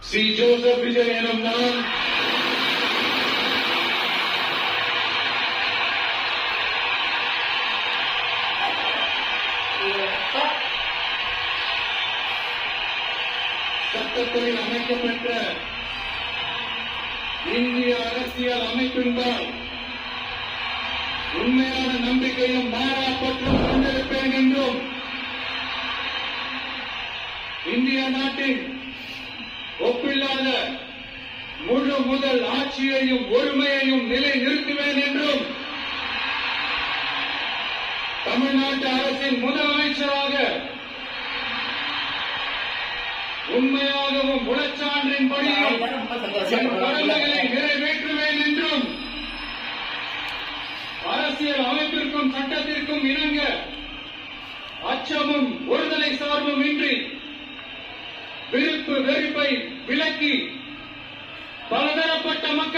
C. Joseph Vijay எனும் நான் சட்டத்தில் அமைக்கப்பட்ட இந்திய அரசியல் அமைப்பின்பால் உண்மையான நம்பிக்கையும் மாறாப்பற்றும் கொண்டிருப்பேன் என்றும் இந்திய நாட்டின் ஒப்பில்லாத முழு முதல் ஆட்சியையும் ஒருமையையும் நிலை நிறுத்துவேன் என்றும் தமிழ்நாட்டு அரசின் முதலமைச்சராக உண்மையாகவும் உளச்சான்றின்படியும் என் கடமைகளை நிறைவேற்றுவேன் என்றும் அரசியல் அமைப்பிற்கும் சட்டத்திற்கும் இணங்க அச்சமும் ஒருதலை சார்பும் இன்றி விருப்பு வெறுப்பை விலக்கி பலதரப்பட்ட மக்கள்